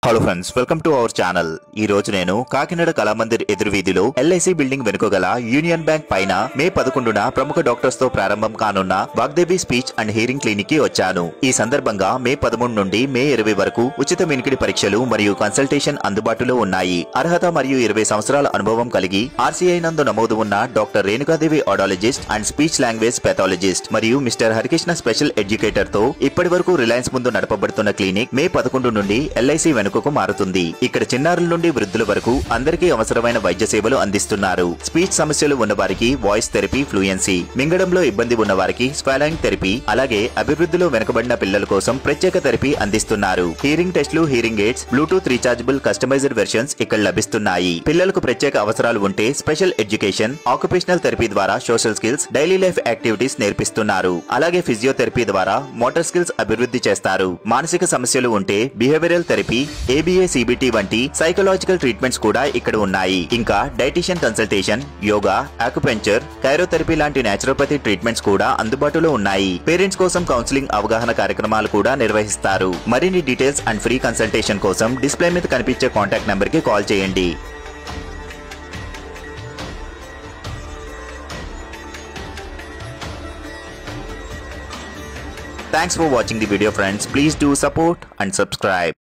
Hello friends, welcome to our channel. ఈ రోజు నేను కాకినాడ కళామందిర్ ఎదురు వీధిలో ఎల్ఐసి బిల్డింగ్ వెనుక గల యూనియన్ బ్యాంక్ పైన మే 11న ప్రముఖ డాక్టర్స్ తో ప్రారంభం కానున్న Vagdevi speech and hearing clinic కి వచ్చాను. ఈ సందర్భంగా మే 13 నుండి మే 20 వరకు ఉచిత వినికిడి పరీక్షలు మరియు కన్సల్టేషన్ అందుబాటులో ఉన్నాయి. అర్హత మరియు 20 సంవత్సరాల అనుభవం కలిగి ఆర్సీఐ నందు నమోదు ఉన్న doctor Renukadevi audiologist and speech language pathologist మరియు మిస్టర్ హరికృష్ణ స్పెషల్ ఎడ్యుకేటర్ తో ఇప్పటి వరకు రిలయన్స్ ముందు నడపబడుతున్న క్లినిక్ మే 11 నుండి ఎల్ఐసి వెనుకకు మారుతుంది. ఇక్కడ చిన్నారుల నుండి వృద్ధుల వరకు అందరికీ అవసరమైన వైద్య సేవలు అందిస్తున్నారు. స్పీచ్ సమస్యలు ఉన్న వారికి వాయిస్ థెరపీ, ఫ్లూయెన్సీ, మింగడంలో ఇబ్బంది ఉన్న వారికి స్వాలయింగ్ థెరపీ, అలాగే అభివృద్ధిలో వెనుకబడిన పిల్లల కోసం ప్రత్యేక థెరపీ అందిస్తున్నారు. హియరింగ్ టెస్ట్లు, hearing aids, Bluetooth rechargeable customized versions ఇక్కడ లభిస్తున్నాయి. పిల్లలకు ప్రత్యేక అవసరాలు ఉంటే స్పెషల్ ఎడ్యుకేషన్, ఆక్యుపేషనల్ థెరపీ ద్వారా social skills, daily life activities నేర్పిస్తున్నారు. అలాగే ఫిజియోథెరపీ ద్వారా మోటార్ స్కిల్స్ అభివృద్ధి చేస్తారు. మానసిక సమస్యలు ఉంటే బిహేవియరల్ థెరపీ, ఏబీఏ, సిబిటి వంటి సైకలాజికల్ ట్రీట్మెంట్స్ కూడా ఇక్కడ ఉన్నాయి. ఇంకా డైటీషియన్ కన్సల్టేషన్, యోగా, ఆక్యుపెంచర్, కైరోథెరపీ లాంటి నేచురోపతి ట్రీట్మెంట్స్ కూడా అందుబాటులో ఉన్నాయి. పేరెంట్స్ కోసం కౌన్సిలింగ్, అవగాహన కార్యక్రమాలు కూడా నిర్వహిస్తారు. మరిన్ని డీటెయిల్స్ అండ్ ఫ్రీ కన్సల్టేషన్ కోసం డిస్ప్లే మీద కనిపించే కాంటాక్ట్ నెంబర్ కి కాల్ చేయండి. Thanks for watching the video friends. Please do support and subscribe.